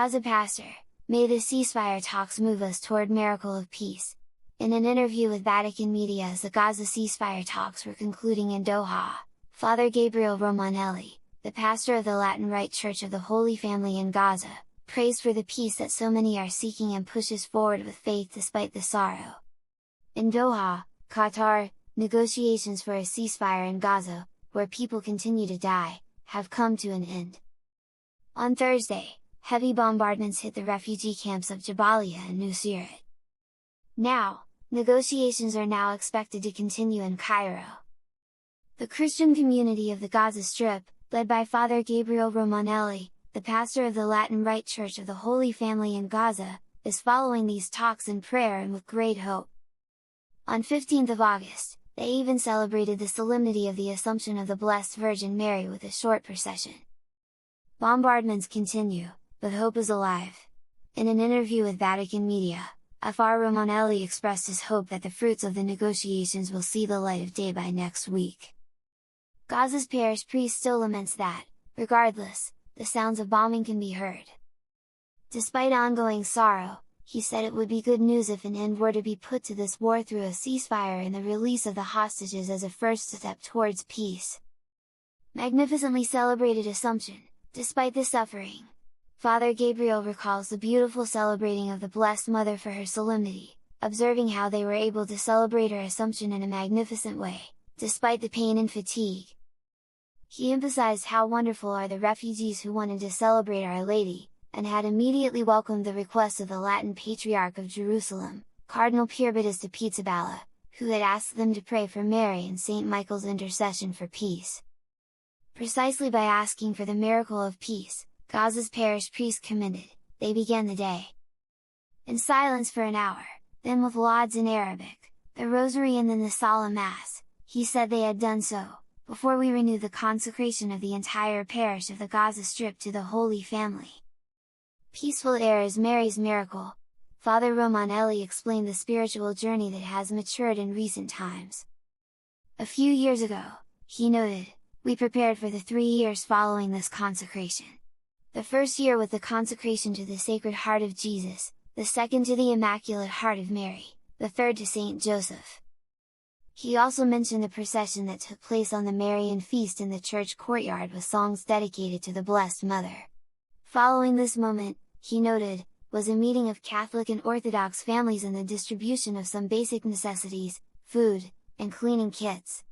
Gaza pastor, "May the ceasefire talks move us toward miracle of peace." In an interview with Vatican media as the Gaza ceasefire talks were concluding in Doha, Father Gabriel Romanelli, the pastor of the Latin Rite Church of the Holy Family in Gaza, praised for the peace that so many are seeking and pushes forward with faith despite the sorrow. In Doha, Qatar, negotiations for a ceasefire in Gaza, where people continue to die, have come to an end. On Thursday, heavy bombardments hit the refugee camps of Jabalia and Nuseirat. Now, negotiations are now expected to continue in Cairo. The Christian community of the Gaza Strip, led by Father Gabriel Romanelli, the pastor of the Latin Rite Church of the Holy Family in Gaza, is following these talks in prayer and with great hope. On 15th of August, they even celebrated the solemnity of the Assumption of the Blessed Virgin Mary with a short procession. Bombardments continue, but hope is alive. In an interview with Vatican media, Fr. Romanelli expressed his hope that the fruits of the negotiations will see the light of day by next week. Gaza's parish priest still laments that, regardless, the sounds of bombing can be heard. Despite ongoing sorrow, he said it would be good news if an end were to be put to this war through a ceasefire and the release of the hostages as a first step towards peace. Magnificently celebrated Assumption, despite the suffering. Father Gabriel recalls the beautiful celebrating of the Blessed Mother for her solemnity, observing how they were able to celebrate her Assumption in a magnificent way, despite the pain and fatigue. He emphasized how wonderful are the refugees who wanted to celebrate Our Lady, and had immediately welcomed the request of the Latin Patriarch of Jerusalem, Cardinal Pierbattista Pizzaballa, who had asked them to pray for Mary and Saint Michael's intercession for peace. Precisely by asking for the miracle of peace, Gaza's parish priest commended, they began the day in silence for an hour, then with lauds in Arabic, the Rosary and then the Solemn Mass. He said they had done so, before we renew the consecration of the entire parish of the Gaza Strip to the Holy Family. Peaceful air is Mary's miracle. Father Romanelli explained the spiritual journey that has matured in recent times. A few years ago, he noted, we prepared for the 3 years following this consecration. The first year with the consecration to the Sacred Heart of Jesus, the second to the Immaculate Heart of Mary, the third to Saint Joseph. He also mentioned the procession that took place on the Marian feast in the church courtyard with songs dedicated to the Blessed Mother. Following this moment, he noted, was a meeting of Catholic and Orthodox families and the distribution of some basic necessities, food, and cleaning kits.